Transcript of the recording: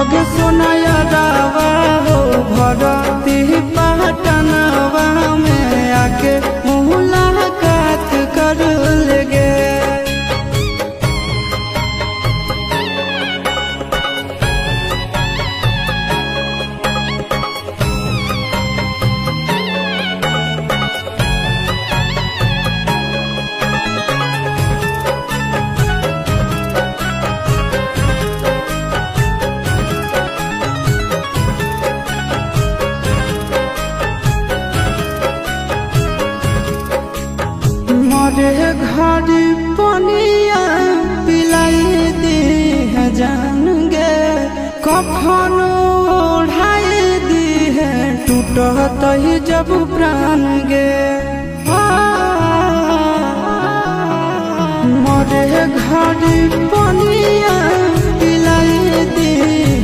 लगे सोनाया रावा हो भरती पटनवा में आके मुलाकात कर लेगे। मरे घड़ी पनिया पिलाई दी है जान गे, कफन ओढ़ाई दी है टूटत ही जब प्राण गे। मरे घड़ी पनिया